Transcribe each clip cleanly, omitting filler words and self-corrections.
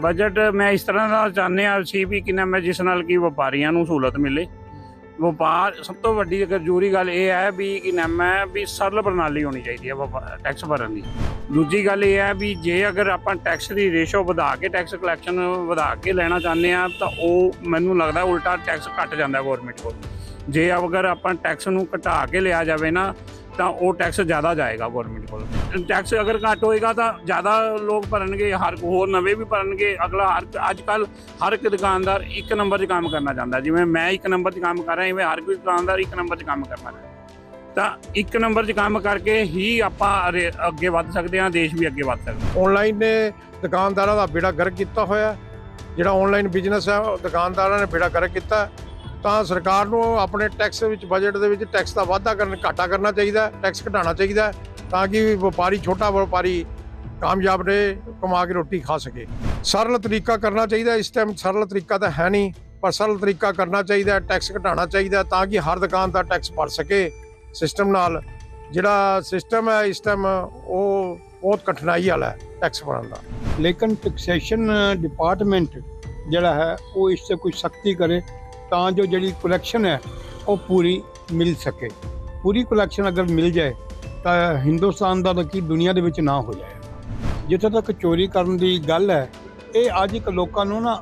Budget ਮੈਂ ਇਸ ਤਰ੍ਹਾਂ ਦਾ ਚਾਹੁੰਦੇ ਹਾਂ ਸੀ ਵੀ ਕਿ ਨਾ ਮੈਂ ਜਿਸ ਨਾਲ ਕਿ ਵਪਾਰੀਆਂ ਨੂੰ ਸਹੂਲਤ ਮਿਲੇ। ਵਪਾਰ ਸਭ ਤੋਂ ਵੱਡੀ ਅਗਰ ਜ਼ਰੂਰੀ ਗੱਲ ਇਹ ਹੈ ਵੀ ਕਿ ਨਾ ਮੈਂ ਵੀ ਸਰਲ ਪ੍ਰਣਾਲੀ ਹੋਣੀ ਚਾਹੀਦੀ ਹੈ ਟੈਕਸ ਭਰਨ ਦੀ। ਦੂਜੀ ਗੱਲ ਇਹ ਹੈ ਵੀ ਜੇ ਅਗਰ ਆਪਾਂ ਟੈਕਸ ਦੀ ਰੇਸ਼ੋ ਵਧਾ ਕੇ ਟੈਕਸ ਕਲੈਕਸ਼ਨ ਵਧਾ ਕੇ ਲੈਣਾ ਚਾਹੁੰਦੇ ਹਾਂ ਤਾਂ ਉਹ ਮੈਨੂੰ ਲੱਗਦਾ ਉਲਟਾ ਟੈਕਸ ਘੱਟ ਜਾਂਦਾ ਗੌਰਮੈਂਟ ਕੋਲ। ਜੇ ਅਗਰ ਆਪਾਂ ਟੈਕਸ ਨੂੰ ਘਟਾ ਕੇ ਲਿਆ ਜਾਵੇ ਨਾ ਤਾਂ ਉਹ ਟੈਕਸ ਜ਼ਿਆਦਾ ਜਾਏਗਾ ਗੌਰਮੈਂਟ ਕੋਲ। ਟੈਕਸ ਅਗਰ ਘੱਟ ਹੋਏਗਾ ਤਾਂ ਜ਼ਿਆਦਾ ਲੋਕ ਭਰਨਗੇ, ਹਰ ਹੋਰ ਨਵੇਂ ਵੀ ਭਰਨਗੇ। ਅਗਲਾ ਅੱਜ ਕੱਲ੍ਹ ਹਰ ਇੱਕ ਦੁਕਾਨਦਾਰ ਇੱਕ ਨੰਬਰ 'ਚ ਕੰਮ ਕਰਨਾ ਚਾਹੁੰਦਾ। ਜਿਵੇਂ ਮੈਂ ਇੱਕ ਨੰਬਰ 'ਚ ਕੰਮ ਕਰ ਰਿਹਾ, ਇਵੇਂ ਹਰ ਕੋਈ ਦੁਕਾਨਦਾਰ ਇੱਕ ਨੰਬਰ 'ਚ ਕੰਮ ਕਰਨਾ ਚਾਹੁੰਦਾ। ਤਾਂ ਇੱਕ ਨੰਬਰ 'ਚ ਕੰਮ ਕਰਕੇ ਹੀ ਆਪਾਂ ਅੱਗੇ ਵੱਧ ਸਕਦੇ ਹਾਂ, ਦੇਸ਼ ਵੀ ਅੱਗੇ ਵੱਧ ਸਕਦਾ। ਆਨਲਾਈਨ ਨੇ ਦੁਕਾਨਦਾਰਾਂ ਦਾ ਬੇੜਾ ਗਰਕ ਕੀਤਾ ਹੋਇਆ। ਜਿਹੜਾ ਆਨਲਾਈਨ ਬਿਜ਼ਨਸ ਹੈ ਉਹ ਦੁਕਾਨਦਾਰਾਂ ਨੇ ਬੇੜਾ ਗਰਕ ਕੀਤਾ। ਤਾਂ ਸਰਕਾਰ ਨੂੰ ਆਪਣੇ ਟੈਕਸ ਵਿੱਚ ਬਜਟ ਦੇ ਵਿੱਚ ਟੈਕਸ ਦਾ ਵਾਧਾ ਘਾਟਾ ਕਰਨਾ ਚਾਹੀਦਾ, ਟੈਕਸ ਘਟਾਉਣਾ ਚਾਹੀਦਾ ਤਾਂ ਕਿ ਵਪਾਰੀ ਛੋਟਾ ਵਪਾਰੀ ਕਾਮਯਾਬ ਰਹੇ, ਕਮਾ ਕੇ ਰੋਟੀ ਖਾ ਸਕੇ। ਸਰਲ ਤਰੀਕਾ ਕਰਨਾ ਚਾਹੀਦਾ। ਇਸ ਟਾਈਮ ਸਰਲ ਤਰੀਕਾ ਤਾਂ ਹੈ ਨਹੀਂ, ਪਰ ਸਰਲ ਤਰੀਕਾ ਕਰਨਾ ਚਾਹੀਦਾ, ਟੈਕਸ ਘਟਾਉਣਾ ਚਾਹੀਦਾ ਤਾਂ ਕਿ ਹਰ ਦੁਕਾਨ ਦਾ ਟੈਕਸ ਭਰ ਸਕੇ ਸਿਸਟਮ ਨਾਲ। ਜਿਹੜਾ ਸਿਸਟਮ ਹੈ ਇਸ ਟਾਈਮ ਉਹ ਬਹੁਤ ਕਠਿਨਾਈ ਵਾਲਾ ਹੈ ਟੈਕਸ ਭਰਨ ਦਾ। लेकिन टैक्सेशन डिपार्टमेंट ਜਿਹੜਾ ਹੈ ਉਹ ਇਸ 'ਤੇ ਕੋਈ ਸਖਤੀ ਕਰੇ ਤਾਂ ਜੋ ਜਿਹੜੀ ਕਲੈਕਸ਼ਨ ਹੈ ਉਹ ਪੂਰੀ ਮਿਲ ਸਕੇ। ਪੂਰੀ ਕਲੈਕਸ਼ਨ ਅਗਰ ਮਿਲ ਜਾਏ ਤਾਂ ਹਿੰਦੁਸਤਾਨ ਦਾ ਤਾਂ ਕੀ ਦੁਨੀਆ ਦੇ ਵਿੱਚ ਨਾ ਹੋ ਜਾਏ। ਜਿੱਥੇ ਤੱਕ ਚੋਰੀ ਕਰਨ ਦੀ ਗੱਲ ਹੈ, ਇਹ ਅੱਜ ਇੱਕ ਲੋਕਾਂ ਨੂੰ ਨਾ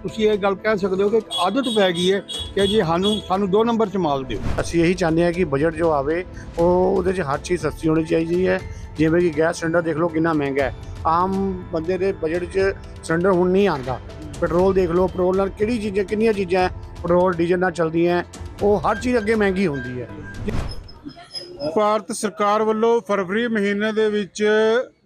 ਤੁਸੀਂ ਇਹ ਗੱਲ ਕਹਿ ਸਕਦੇ ਹੋ ਕਿ ਇੱਕ ਆਦਤ ਪੈ ਗਈ ਹੈ ਕਿ ਜੀ ਸਾਨੂੰ 2 ਨੰਬਰ 'ਚ ਮਾਲ ਦਿਓ। ਅਸੀਂ ਇਹੀ ਚਾਹੁੰਦੇ ਹਾਂ ਕਿ ਬਜਟ ਜੋ ਆਵੇ ਉਹਦੇ 'ਚ ਹਰ ਚੀਜ਼ ਸਸਤੀ ਹੋਣੀ ਚਾਹੀਦੀ ਹੈ। ਜਿਵੇਂ ਕਿ ਗੈਸ ਸਿਲੰਡਰ ਦੇਖ ਲਓ ਕਿੰਨਾ ਮਹਿੰਗਾ ਹੈ। ਆਮ ਬੰਦੇ ਦੇ ਬਜਟ 'ਚ ਸਿਲੰਡਰ ਹੁਣ ਨਹੀਂ ਆਉਂਦਾ। ਪੈਟਰੋਲ ਦੇਖ ਲਓ, ਪੈਟਰੋਲ ਨਾਲ ਕਿੰਨੀਆਂ ਚੀਜ਼ਾਂ ਹੈ ਪੈਟਰੋਲ ਡੀਜ਼ਲ ਨਾਲ ਚੱਲਦੀਆਂ, ਉਹ ਹਰ ਚੀਜ਼ ਅੱਗੇ ਮਹਿੰਗੀ ਹੁੰਦੀ ਹੈ। ਭਾਰਤ ਸਰਕਾਰ ਵੱਲੋਂ ਫਰਵਰੀ ਮਹੀਨੇ ਦੇ ਵਿੱਚ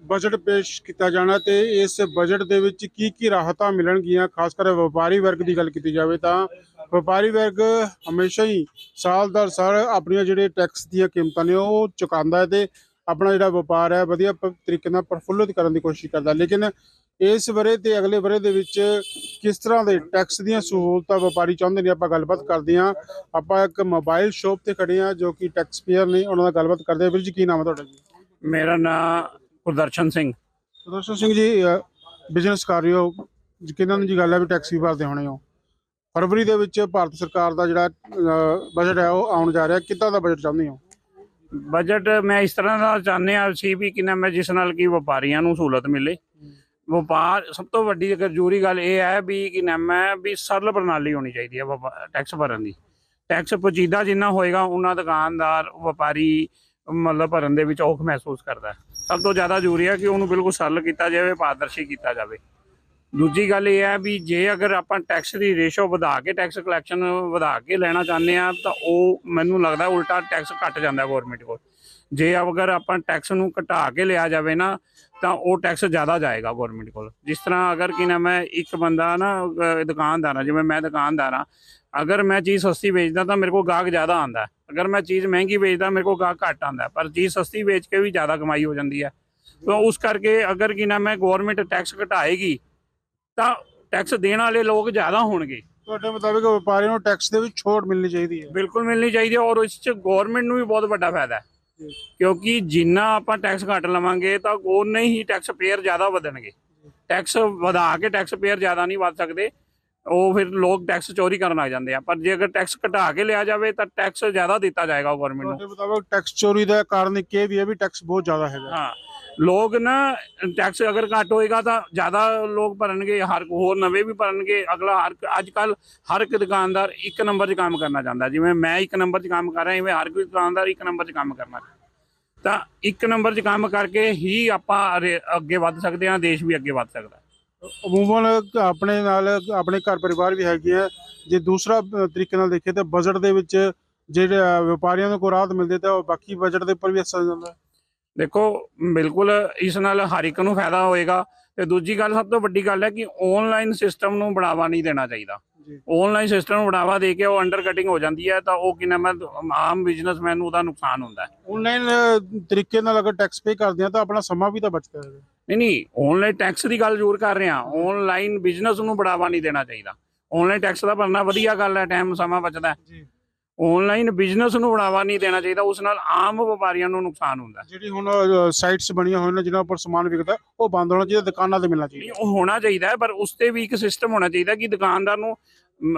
ਬਜਟ ਪੇਸ਼ ਕੀਤਾ ਜਾਣਾ ਤੇ ਇਸ ਬਜਟ ਦੇ ਵਿੱਚ ਕੀ ਰਾਹਤਾਂ ਮਿਲਣਗੀਆਂ। ਖਾਸ ਕਰ ਵਪਾਰੀ ਵਰਗ ਦੀ ਗੱਲ ਕੀਤੀ ਜਾਵੇ ਤਾਂ ਵਪਾਰੀ ਵਰਗ ਹਮੇਸ਼ਾ ਹੀ ਸਾਲ ਦਰ ਸਾਲ ਆਪਣੀਆਂ ਜਿਹੜੇ ਟੈਕਸ ਦੀਆਂ ਕੀਮਤਾਂ ਨੇ ਉਹ ਚੁਕਾਉਂਦਾ ਹੈ ਤੇ ਆਪਣਾ ਜਿਹੜਾ ਵਪਾਰ ਹੈ ਵਧੀਆ ਤਰੀਕੇ ਨਾਲ ਪ੍ਰਫੁੱਲਿਤ ਕਰਨ ਦੀ ਕੋਸ਼ਿਸ਼ ਕਰਦਾ। ਲੇਕਿਨ ਇਸ ਵਰੇ ਤੇ ਅਗਲੇ ਵਰੇ ਦੇ ਵਿੱਚ ਕਿਸ ਤਰ੍ਹਾਂ ਦੇ ਟੈਕਸ ਦੀਆਂ ਸਹੂਲਤਾਂ ਵਪਾਰੀ ਚਾਹੁੰਦੇ ਨੇ, ਆਪਾਂ ਗੱਲਬਾਤ ਕਰਦੇ ਹਾਂ। ਆਪਾਂ ਇੱਕ ਮੋਬਾਈਲ ਸ਼ੋਪ ਤੇ ਖੜੇ ਹਾਂ ਜੋ ਕਿ ਟੈਕਸ ਪੇਅਰ ਨੇ, ਉਹਨਾਂ ਨਾਲ ਗੱਲਬਾਤ ਕਰਦੇ ਹਾਂ। ਵੀਰ ਜੀ ਕੀ ਨਾਮ ਹੈ ਤੁਹਾਡਾ ਜੀ? ਮੇਰਾ ਨਾਮ ਗੁਰਦਰਸ਼ਨ ਸਿੰਘ। ਗੁਰਦਰਸ਼ਨ ਸਿੰਘ ਜੀ, ਬਿਜ਼ਨਸ ਕਰ ਰਹੇ ਹੋ, ਕਿਹਨਾਂ ਦੀ ਗੱਲ ਹੈ ਵੀ ਟੈਕਸ ਵੀ ਭਰਦੇ ਹੋਣੇ ਹੋ। ਫਰਵਰੀ ਦੇ ਵਿੱਚ ਭਾਰਤ ਸਰਕਾਰ ਦਾ ਜਿਹੜਾ ਬਜਟ ਹੈ ਉਹ ਆਉਣ ਜਾ ਰਿਹਾ, ਕਿੱਦਾਂ ਦਾ ਬਜਟ ਚਾਹੁੰਦੇ ਹੋ? ਬਜਟ ਮੈਂ ਇਸ ਤਰ੍ਹਾਂ ਦਾ ਚਾਹੁੰਦੇ ਹਾਂ ਸੀ ਵੀ ਕਿ ਨਾ ਮੈਂ ਜਿਸ ਨਾਲ ਕਿ ਵਪਾਰੀਆਂ ਨੂੰ ਸਹੂਲਤ ਮਿਲੇ। ਵਪਾਰ ਸਭ ਤੋਂ ਵੱਡੀ ਅਗਰ ਜ਼ਰੂਰੀ ਗੱਲ ਇਹ ਹੈ ਵੀ ਕਿ ਨਾ ਮੈਂ ਵੀ ਸਰਲ ਪ੍ਰਣਾਲੀ ਹੋਣੀ ਚਾਹੀਦੀ ਹੈ ਟੈਕਸ ਭਰਨ ਦੀ। ਟੈਕਸ ਪਚੀਦਾ ਜਿੰਨਾ ਹੋਏਗਾ ਉਹਨਾਂ ਦੁਕਾਨਦਾਰ ਵਪਾਰੀ ਮਤਲਬ ਭਰਨ ਦੇ ਵਿੱਚ ਔਖ ਮਹਿਸੂਸ ਕਰਦਾ। ਸਭ ਤੋਂ ਜ਼ਿਆਦਾ ਜ਼ਰੂਰੀ ਹੈ ਕਿ ਉਹਨੂੰ ਬਿਲਕੁਲ ਸਰਲ ਕੀਤਾ ਜਾਵੇ, ਪਾਰਦਰਸ਼ੀ ਕੀਤਾ ਜਾਵੇ। ਦੂਜੀ ਗੱਲ ਇਹ ਹੈ ਵੀ ਜੇ ਅਗਰ ਆਪਾਂ ਟੈਕਸ ਦੀ ਰੇਸ਼ੋ ਵਧਾ ਕੇ ਟੈਕਸ ਕਲੈਕਸ਼ਨ ਵਧਾ ਕੇ ਲੈਣਾ ਚਾਹੁੰਦੇ ਹਾਂ ਤਾਂ ਉਹ ਮੈਨੂੰ ਲੱਗਦਾ ਉਲਟਾ ਟੈਕਸ ਘੱਟ ਜਾਂਦਾ ਗੌਰਮੈਂਟ ਕੋਲ। ਜੇ ਅਗਰ ਆਪਾਂ ਟੈਕਸ ਨੂੰ ਘਟਾ ਕੇ ਲਿਆ ਜਾਵੇ ਨਾ ਤਾਂ ਉਹ ਟੈਕਸ ਜ਼ਿਆਦਾ ਜਾਏਗਾ ਗੌਰਮੈਂਟ ਕੋਲ। ਜਿਸ ਤਰ੍ਹਾਂ ਅਗਰ ਕਿ ਨਾ ਮੈਂ ਇੱਕ ਬੰਦਾ ਨਾ ਦੁਕਾਨਦਾਰ ਹਾਂ, ਜਿਵੇਂ ਮੈਂ ਦੁਕਾਨਦਾਰ ਹਾਂ, ਅਗਰ ਮੈਂ ਚੀਜ਼ ਸਸਤੀ ਵੇਚਦਾ ਤਾਂ ਮੇਰੇ ਕੋਲ ਗਾਹਕ ਜ਼ਿਆਦਾ ਆਉਂਦਾ। ਅਗਰ ਮੈਂ ਚੀਜ਼ ਮਹਿੰਗੀ ਵੇਚਦਾ ਮੇਰੇ ਕੋਲ ਗਾਹਕ ਘੱਟ ਆਉਂਦਾ, ਪਰ ਚੀਜ਼ ਸਸਤੀ ਵੇਚ ਕੇ ਵੀ ਜ਼ਿਆਦਾ ਕਮਾਈ ਹੋ ਜਾਂਦੀ ਹੈ। ਤਾਂ ਉਸ ਕਰਕੇ ਅਗਰ ਕਿ ਨਾ ਮੈਂ ਗੌਰਮੈਂਟ ਟੈਕਸ ਘਟਾਏਗੀ ਤਾਂ ਟੈਕਸ ਦੇਣ ਵਾਲੇ ਲੋਕ ਜ਼ਿਆਦਾ ਹੋਣਗੇ। ਤੁਹਾਡੇ ਮੁਤਾਬਿਕ ਵਪਾਰੀਆਂ ਨੂੰ ਟੈਕਸ ਦੇ ਵਿੱਚ ਛੋਟ ਮਿਲਣੀ ਚਾਹੀਦੀ ਹੈ? ਬਿਲਕੁਲ ਮਿਲਣੀ ਚਾਹੀਦੀ ਹੈ ਔਰ ਇਸ 'ਚ ਗੌਰਮੈਂਟ ਨੂੰ ਵੀ ਬਹੁਤ ਵੱਡਾ ਫਾਇਦਾ ਹੈ ਕਿਉਂਕਿ ਜਿੰਨਾ ਆਪਾਂ ਟੈਕਸ ਘੱਟ ਲਵਾਂਗੇ ਤਾਂ ਉਨੇ ਹੀ ਟੈਕਸ ਪੇਅਰ ਜ਼ਿਆਦਾ ਵਧਣਗੇ। ਟੈਕਸ ਵਧਾ ਕੇ ਟੈਕਸ ਪੇਅਰ ਜ਼ਿਆਦਾ ਨਹੀਂ ਵੱਧ ਸਕਦੇ, ਉਹ ਫਿਰ ਲੋਕ ਟੈਕਸ ਚੋਰੀ ਕਰਨ ਲੱਗ ਜਾਂਦੇ ਆ। ਪਰ ਜੇ ਅਗਰ ਟੈਕਸ ਘਟਾ ਕੇ ਲਿਆ ਜਾਵੇ ਤਾਂ ਟੈਕਸ ਜ਼ਿਆਦਾ ਦਿੱਤਾ ਜਾਏਗਾ ਗੌਰਮੈਂਟ ਨੂੰ। ਤੁਹਾਡੇ ਮੁਤਾਬਿਕ ਟੈਕਸ ਚੋਰੀ ਦਾ ਕਾਰਨ ਇੱਕ ਇਹ ਵੀ ਹੈ ਵੀ ਟੈਕਸ ਬਹੁਤ ਜ਼ਿਆਦਾ ਹੈਗਾ। ਹਾਂ, ਲੋਕ ਨਾ ਟੈਕਸ ਅਗਰ ਘੱਟ ਹੋਏਗਾ ਤਾਂ ਜ਼ਿਆਦਾ ਲੋਕ ਭਰਨਗੇ, ਹਰ ਹੋਰ ਨਵੇਂ ਵੀ ਭਰਨਗੇ। ਅਗਲਾ ਅੱਜ ਕੱਲ੍ਹ ਹਰ ਇੱਕ ਦੁਕਾਨਦਾਰ ਇੱਕ ਨੰਬਰ 'ਚ ਕੰਮ ਕਰਨਾ ਚਾਹੁੰਦਾ। ਜਿਵੇਂ ਮੈਂ ਇੱਕ ਨੰਬਰ 'ਚ ਕੰਮ ਕਰ ਰਿਹਾ, ਇਵੇਂ ਹਰ ਕੋਈ ਦੁਕਾਨਦਾਰ ਇੱਕ ਨੰਬਰ 'ਚ ਕੰਮ ਕਰਨਾ। ਤਾਂ ਇੱਕ ਨੰਬਰ 'ਚ ਕੰਮ ਕਰਕੇ ਹੀ ਆਪਾਂ ਅੱਗੇ ਵੱਧ ਸਕਦੇ ਹਾਂ, ਦੇਸ਼ ਵੀ ਅੱਗੇ ਵੱਧ ਸਕਦਾ। ਅਮੂਮਨ ਆਪਣੇ ਨਾਲ ਆਪਣੇ ਘਰ ਪਰਿਵਾਰ ਵੀ ਹੈਗੇ ਆ। ਜੇ ਦੂਸਰਾ ਤਰੀਕੇ ਨਾਲ ਦੇਖੀਏ ਤਾਂ ਬਜਟ ਦੇ ਵਿੱਚ ਜਿਹੜੇ ਵਪਾਰੀਆਂ ਨੂੰ ਕੋਈ ਰਾਹਤ ਮਿਲਦੀ ਤਾਂ ਉਹ ਬਾਕੀ ਬਜਟ ਦੇ ਉੱਪਰ ਵੀ ਅਸਰ ਜਾਂਦਾ। ਦੇਖੋ ਬਿਲਕੁਲ ਇਸ ਨਾਲ ਹਰ ਇੱਕ ਨੂੰ ਫਾਇਦਾ ਹੋਏਗਾ। ਤੇ ਦੂਜੀ ਗੱਲ, ਸਭ ਤੋਂ ਵੱਡੀ ਗੱਲ ਹੈ ਕਿ ਆਨਲਾਈਨ ਸਿਸਟਮ ਨੂੰ ਬੜਾਵਾ ਨਹੀਂ ਦੇਣਾ ਚਾਹੀਦਾ। ਆਨਲਾਈਨ ਸਿਸਟਮ ਨੂੰ ਬੜਾਵਾ ਦੇ ਕੇ ਉਹ ਅੰਡਰ ਕਟਿੰਗ ਹੋ ਜਾਂਦੀ ਹੈ ਤਾਂ ਉਹ ਕਿੰਨਾ ਮੈਂ ਆਮ ਬਿਜ਼ਨਸਮੈਨ ਨੂੰ ਉਹਦਾ ਨੁਕਸਾਨ ਹੁੰਦਾ ਹੈ। ਆਨਲਾਈਨ ਤਰੀਕੇ ਨਾਲ ਅਗਰ ਟੈਕਸ ਪੇ ਕਰਦੇ ਆ ਤਾਂ ਆਪਣਾ ਸਮਾਂ ਵੀ ਤਾਂ ਬਚਦਾ ਹੈ। ਨਹੀਂ, ਆਨਲਾਈਨ ਟੈਕਸ ਦੀ ਗੱਲ ਜ਼ਰੂਰ ਕਰ ਰਹੇ ਹਾਂ। ਆਨਲਾਈਨ ਬਿਜ਼ਨਸ ਨੂੰ ਬੜਾਵਾ ਨਹੀਂ ਦੇਣਾ ਚਾਹੀਦਾ। ਆਨਲਾਈਨ ਟੈਕਸ ਦਾ ਭਰਨਾ ਵਧੀਆ ਗੱਲ ਹੈ, ਟਾਈਮ ਸਮਾਂ ਬਚਦਾ ਹੈ। ਆਨਲਾਈਨ ਬਿਜ਼ਨਸ ਨੂੰ ਬੜਾਵਾ ਨਹੀਂ ਦੇਣਾ ਚਾਹੀਦਾ, ਉਸ ਨਾਲ ਆਮ ਵਪਾਰੀਆਂ ਨੂੰ ਨੁਕਸਾਨ ਹੁੰਦਾ। ਜਿਹੜੀ ਹੁਣ ਸਾਈਟਸ ਬਣੀਆਂ ਹੋਈਆਂ ਨੇ ਜਿਨ੍ਹਾਂ ਉੱਪਰ ਸਮਾਨ ਵਿਕਦਾ ਉਹ ਬੰਦ ਹੋਣਾ ਚਾਹੀਦਾ, ਦੁਕਾਨਾਂ ਤੇ ਮਿਲਣਾ ਚਾਹੀਦਾ। ਉਹ ਹੋਣਾ ਚਾਹੀਦਾ ਹੈ, ਪਰ ਉਸ ਤੇ ਵੀ ਇੱਕ ਸਿਸਟਮ ਹੋਣਾ ਚਾਹੀਦਾ ਕਿ ਦੁਕਾਨਦਾਰ ਨੂੰ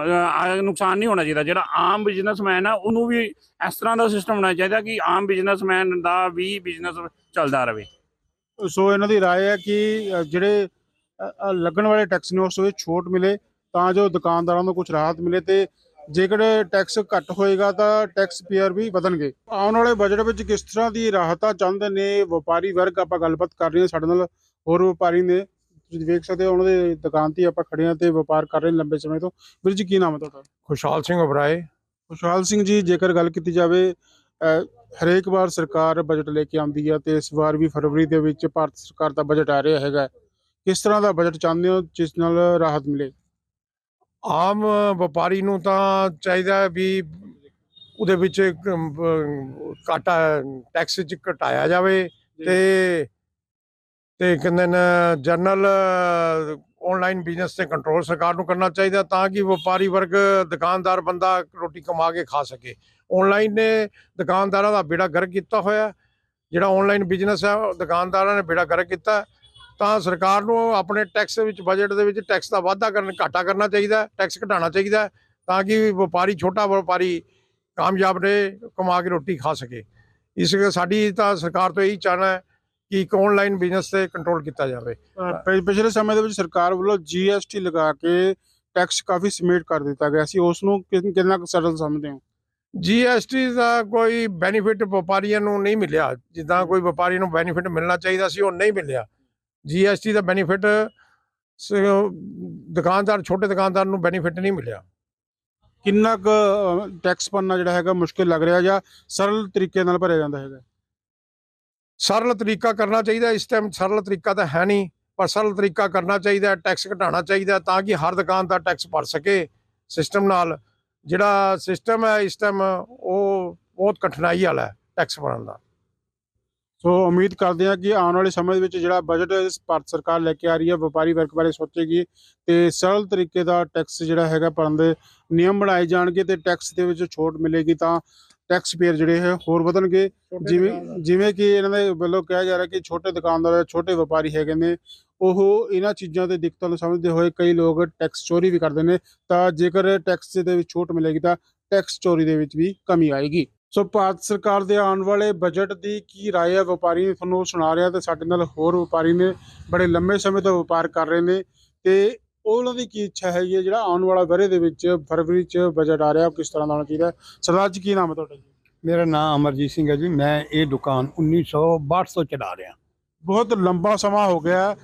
ਨੁਕਸਾਨ ਨਹੀਂ ਹੋਣਾ ਚਾਹੀਦਾ। ਜਿਹੜਾ ਆਮ ਬਿਜ਼ਨਸਮੈਨ ਆ ਉਹਨੂੰ ਵੀ ਇਸ ਤਰ੍ਹਾਂ ਦਾ ਸਿਸਟਮ ਹੋਣਾ ਚਾਹੀਦਾ ਕਿ ਆਮ ਬਿਜ਼ਨਸਮੈਨ ਦਾ ਵੀ ਬਿਜ਼ਨਸ ਚੱਲਦਾ ਰਹੇ। ਸੋ ਇਹਨਾਂ ਦੀ ਰਾਏ ਹੈ ਕਿ ਜਿਹੜੇ ਲੱਗਣ ਵਾਲੇ ਟੈਕਸ ਨੇ ਉਸ ਵਿੱਚ ਛੋਟ ਮਿਲੇ ਤਾਂ ਜੋ ਦੁਕਾਨਦਾਰਾਂ ਨੂੰ ਕੁਝ ਰਾਹਤ ਮਿਲੇ, ਤੇ ਜੇਕਰ ਟੈਕਸ ਘੱਟ ਹੋਏਗਾ ਤਾਂ ਟੈਕਸ ਪੇਅਰ ਵੀ ਵਧਣਗੇ। ਆਉਣ ਵਾਲੇ ਬਜਟ ਵਿੱਚ ਕਿਸ ਤਰ੍ਹਾਂ ਦੀ ਰਾਹਤਾਂ ਚਾਹੁੰਦੇ ਨੇ ਵਪਾਰੀ ਵਰਗ, ਆਪਾਂ ਗੱਲਬਾਤ ਕਰ ਰਹੇ ਹਾਂ। ਸਾਡੇ ਨਾਲ ਹੋਰ ਵਪਾਰੀ ਨੇ, ਤੁਸੀਂ ਵੇਖ ਸਕਦੇ ਹੋ ਉਹਨਾਂ ਦੇ ਦੁਕਾਨ ਤੇ ਆਪਾਂ ਖੜੇ ਹਾਂ ਤੇ ਵਪਾਰ ਕਰ ਰਹੇ ਨੇ ਲੰਬੇ ਸਮੇਂ ਤੋਂ। ਵੀਰ ਜੀ ਕੀ ਨਾਮ ਹੈ ਤੁਹਾਡਾ? ਖੁਸ਼ਹਾਲ ਸਿੰਘ ਉਬਰਾਏ। ਖੁਸ਼ਹਾਲ ਸਿੰਘ ਜੀ, ਜੇਕਰ ਗੱਲ ਕੀਤੀ ਜਾਵੇ ਹਰੇਕ ਵਾਰ ਸਰਕਾਰ ਬਜਟ ਲੈ ਕੇ ਆਉਂਦੀ ਹੈ ਤੇ ਇਸ ਵਾਰ ਵੀ ਫਰਵਰੀ ਦੇ ਵਿੱਚ ਭਾਰਤ ਸਰਕਾਰ ਦਾ ਬਜਟ ਆ ਰਿਹਾ ਹੈਗਾ, ਕਿਸ ਤਰ੍ਹਾਂ ਦਾ ਬਜਟ ਚਾਹੁੰਦੇ ਹੋ ਜਿਸ ਨਾਲ ਰਾਹਤ ਮਿਲੇ? ਆਮ ਵਪਾਰੀ ਨੂੰ ਤਾਂ ਚਾਹੀਦਾ ਵੀ ਉਹਦੇ ਵਿੱਚ ਘਾਟਾ ਟੈਕਸ 'ਚ ਘਟਾਇਆ ਜਾਵੇ ਤੇ ਕਹਿੰਦੇ ਨੇ ਜਨਰਲ ਆਨਲਾਈਨ ਬਿਜ਼ਨਸ ਤੇ ਕੰਟਰੋਲ ਸਰਕਾਰ ਨੂੰ ਕਰਨਾ ਚਾਹੀਦਾ ਤਾਂ ਕਿ ਵਪਾਰੀ ਵਰਗ, ਦੁਕਾਨਦਾਰ ਬੰਦਾ ਰੋਟੀ ਕਮਾ ਕੇ ਖਾ ਸਕੇ। ਆਨਲਾਈਨ ਨੇ ਦੁਕਾਨਦਾਰਾਂ ਦਾ ਬੇੜਾ ਗਰਕ ਕੀਤਾ ਹੋਇਆ। ਜਿਹੜਾ ਆਨਲਾਈਨ ਬਿਜ਼ਨਸ ਹੈ ਦੁਕਾਨਦਾਰਾਂ ਨੇ ਬੇੜਾ ਗਰਕ ਕੀਤਾ, ਤਾਂ ਸਰਕਾਰ ਨੂੰ ਆਪਣੇ ਟੈਕਸ ਵਿੱਚ, ਬਜਟ ਦੇ ਵਿੱਚ ਟੈਕਸ ਦਾ ਘਾਟਾ ਕਰਨਾ ਚਾਹੀਦਾ, ਟੈਕਸ ਘਟਾਉਣਾ ਚਾਹੀਦਾ ਤਾਂ ਕਿ ਵਪਾਰੀ, ਛੋਟਾ ਵਪਾਰੀ ਕਾਮਯਾਬ ਰਹੇ, ਕਮਾ ਕੇ ਰੋਟੀ ਖਾ ਸਕੇ। ਇਸ ਕਰਕੇ ਸਾਡੀ ਤਾਂ ਸਰਕਾਰ ਤੋਂ ਇਹੀ ਚਾਹਨਾ ਹੈ ਕਿ ਇੱਕ ਆਨਲਾਈਨ ਬਿਜ਼ਨਸ ਤੇ ਕੰਟਰੋਲ ਕੀਤਾ ਜਾਵੇ। ਪਿਛਲੇ ਸਮੇਂ ਦੇ ਵਿੱਚ ਸਰਕਾਰ ਵੱਲੋਂ GST ਲਗਾ ਕੇ ਟੈਕਸ ਕਾਫੀ ਸਮੇਟ ਕਰ ਦਿੱਤਾ ਗਿਆ ਸੀ, ਉਸ ਨੂੰ ਕਿੰਨਾ ਕੁ ਸਰਲ ਸਮਝਦੇ ਹੋ? GST ਦਾ ਕੋਈ ਬੈਨੀਫਿਟ ਵਪਾਰੀਆਂ ਨੂੰ ਨਹੀਂ ਮਿਲਿਆ, ਜਿੱਦਾਂ ਕੋਈ ਵਪਾਰੀ ਨੂੰ ਬੈਨੀਫਿਟ ਮਿਲਣਾ ਚਾਹੀਦਾ ਸੀ ਉਹ ਨਹੀਂ ਮਿਲਿਆ। GST ਦਾ ਬੈਨੀਫਿਟ ਦੁਕਾਨਦਾਰ, ਛੋਟੇ ਦੁਕਾਨਦਾਰ ਨੂੰ ਬੈਨੀਫਿਟ ਨਹੀਂ ਮਿਲਿਆ। ਕਿੰਨਾ ਕੁ ਟੈਕਸ ਭਰਨਾ ਜਿਹੜਾ ਹੈਗਾ ਮੁਸ਼ਕਿਲ ਲੱਗ ਰਿਹਾ ਜਾਂ ਸਰਲ ਤਰੀਕੇ ਨਾਲ ਭਰਿਆ ਜਾਂਦਾ ਹੈਗਾ? ਸਰਲ ਤਰੀਕਾ ਕਰਨਾ ਚਾਹੀਦਾ। ਇਸ ਟਾਈਮ ਸਰਲ ਤਰੀਕਾ ਤਾਂ ਹੈ ਨਹੀਂ, ਪਰ ਸਰਲ ਤਰੀਕਾ ਕਰਨਾ ਚਾਹੀਦਾ, ਟੈਕਸ ਘਟਾਉਣਾ ਚਾਹੀਦਾ ਤਾਂ ਕਿ ਹਰ ਦੁਕਾਨਦਾਰ ਟੈਕਸ ਭਰ ਸਕੇ ਸਿਸਟਮ ਨਾਲ। ਜਿਹੜਾ ਸਿਸਟਮ ਹੈ ਇਸ ਟਾਈਮ ਉਹ ਬਹੁਤ ਕਠਿਨਾਈ ਵਾਲਾ ਹੈ ਟੈਕਸ ਭਰਨ ਦਾ। ਸੋ ਉਮੀਦ ਕਰਦੇ ਹਾਂ ਕਿ ਆਉਣ ਵਾਲੇ ਸਮੇਂ ਦੇ ਵਿੱਚ ਜਿਹੜਾ ਬਜਟ ਭਾਰਤ ਸਰਕਾਰ ਲੈ ਕੇ ਆ ਰਹੀ ਹੈ ਵਪਾਰੀ ਵਰਗ ਬਾਰੇ ਸੋਚੇਗੀ ਤੇ ਸਰਲ ਤਰੀਕੇ ਦਾ ਟੈਕਸ ਜਿਹੜਾ ਹੈਗਾ ਭਰਨ ਦੇ ਨਿਯਮ ਬਣਾਏ ਜਾਣਗੇ ਤੇ ਟੈਕਸ ਦੇ ਵਿੱਚ ਛੋਟ ਮਿਲੇਗੀ ਤਾਂ ਟੈਕਸ ਪੇਅਰ ਜਿਹੜੇ ਹੈ ਹੋਰ ਵਧਣਗੇ। ਜਿਵੇਂ ਕਿ ਇਹਨਾਂ ਦੇ ਵੱਲੋਂ ਕਿਹਾ ਜਾ ਰਿਹਾ ਕਿ ਛੋਟੇ ਦੁਕਾਨਦਾਰ, ਛੋਟੇ ਵਪਾਰੀ ਹੈਗੇ ਨੇ, ਉਹ ਇਹਨਾਂ ਚੀਜ਼ਾਂ ਦੇ ਦਿੱਕਤਾਂ ਨੂੰ ਸਮਝਦੇ ਹੋਏ ਕਈ ਲੋਕ ਟੈਕਸ ਚੋਰੀ ਵੀ ਕਰਦੇ ਨੇ, ਤਾਂ ਜੇਕਰ ਟੈਕਸ ਦੇ ਵਿੱਚ ਛੋਟ ਮਿਲੇਗੀ ਤਾਂ ਟੈਕਸ ਚੋਰੀ ਦੇ ਵਿੱਚ ਵੀ ਕਮੀ ਆਏਗੀ। ਸੋ ਭਾਰਤ ਸਰਕਾਰ ਦੇ ਆਉਣ ਵਾਲੇ ਬਜਟ ਦੀ ਕੀ ਰਾਏ ਹੈ ਵਪਾਰੀ ਤੁਹਾਨੂੰ ਸੁਣਾ ਰਿਹਾ, ਤੇ ਸਾਡੇ ਨਾਲ ਹੋਰ ਵਪਾਰੀ ਨੇ ਬੜੇ ਲੰਬੇ ਸਮੇਂ ਤੋਂ ਵਪਾਰ ਕਰ ਰਹੇ ਨੇ ਤੇ ਉਹਨਾਂ ਦੀ ਕੀ ਇੱਛਾ ਹੈਗੀ ਹੈ ਜਿਹੜਾ ਆਉਣ ਵਾਲਾ ਵਰ੍ਹੇ ਦੇ ਵਿੱਚ ਫਰਵਰੀ 'ਚ ਬਜਟ ਆ ਰਿਹਾ ਉਹ ਕਿਸ ਤਰ੍ਹਾਂ ਦਾ ਹੋਣਾ ਚਾਹੀਦਾ। ਸਰਦਾਰ ਜੀ ਕੀ ਨਾਮ ਹੈ ਤੁਹਾਡਾ ਜੀ? ਮੇਰਾ ਨਾਮ ਅਮਰਜੀਤ ਸਿੰਘ ਹੈ ਜੀ। ਮੈਂ ਇਹ ਦੁਕਾਨ 1962 ਤੋਂ ਚਲਾ ਰਿਹਾ। ਬਹੁਤ ਲੰਬਾ ਸਮਾਂ ਹੋ ਗਿਆ